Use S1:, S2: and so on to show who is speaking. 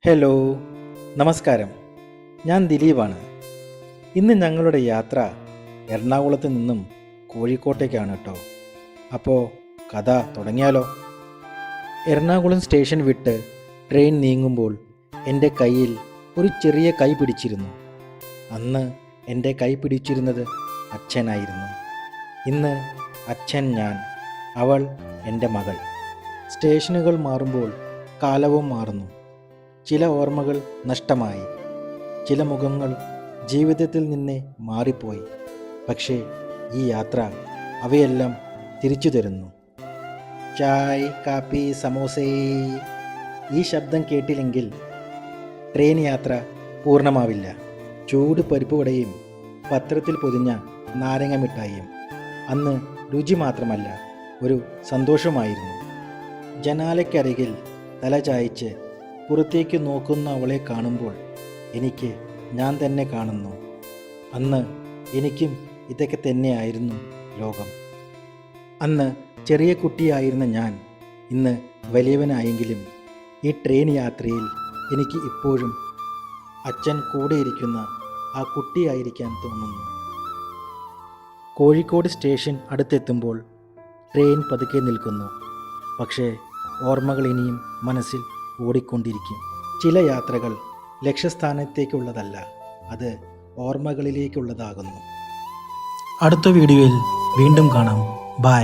S1: Hello, നമസ്കാരം. ഞാൻ ദിലീപാണ്. ഇന്ന് ഞങ്ങളുടെ യാത്ര എറണാകുളത്ത് നിന്നും കോഴിക്കോട്ടേക്കാണ് കേട്ടോ. അപ്പോൾ കഥ തുടങ്ങിയാലോ? എറണാകുളം സ്റ്റേഷൻ വിട്ട് ട്രെയിൻ നീങ്ങുമ്പോൾ എൻ്റെ കയ്യിൽ ഒരു ചെറിയ കൈ പിടിച്ചിരുന്നു. അന്ന് എൻ്റെ കൈ പിടിച്ചിരുന്നത് അച്ഛനായിരുന്നു. ഇന്ന് അച്ഛൻ, ഞാൻ, അവൾ എൻ്റെ മകൾ. സ്റ്റേഷനുകൾ മാറുമ്പോൾ കാലവും മാറുന്നു. ചില ഓർമ്മകൾ നഷ്ടമായി, ചില മുഖങ്ങൾ ജീവിതത്തിൽ നിന്ന് മാറിപ്പോയി. പക്ഷേ ഈ യാത്ര അവയെല്ലാം തിരിച്ചു തരുന്നു. ചായ്, കാപ്പി, സമോസേ. ഈ ശബ്ദം കേട്ടില്ലെങ്കിൽ ട്രെയിൻ യാത്ര പൂർണ്ണമാവില്ല. ചൂട് പരിപ്പുവടയും പത്രത്തിൽ പൊതിഞ്ഞ നാരങ്ങ മിഠായിയും അന്ന് രുചി മാത്രമല്ല, ഒരു സന്തോഷമായിരുന്നു. ജനാലയ്ക്കരികിൽ തല ചായ്ച്ച് പുറത്തേക്ക് നോക്കുന്ന അവളെ കാണുമ്പോൾ എനിക്ക് ഞാൻ തന്നെ കാണുന്നു. അന്ന് എനിക്കും ഇതൊക്കെ തന്നെയായിരുന്നു ലോകം. അന്ന് ചെറിയ കുട്ടിയായിരുന്ന ഞാൻ ഇന്ന് വലിയവനായെങ്കിലും ഈ ട്രെയിൻ യാത്രയിൽ എനിക്ക് ഇപ്പോഴും അച്ഛൻ കൂടെയിരിക്കുന്ന ആ കുട്ടിയായിരിക്കാൻ തോന്നുന്നു. കോഴിക്കോട് സ്റ്റേഷൻ അടുത്തെത്തുമ്പോൾ ട്രെയിൻ പതുക്കെ നിൽക്കുന്നു. പക്ഷേ ഓർമ്മകൾ ഇനിയും മനസ്സിൽ ഓടിക്കൊണ്ടിരിക്കും. ചില യാത്രകൾ ലക്ഷ്യസ്ഥാനത്തേക്കുള്ളതല്ല, അത് ഓർമ്മകളിലേക്കുള്ളതാകുന്നു. അടുത്ത വീഡിയോയിൽ വീണ്ടും കാണാം. ബൈ.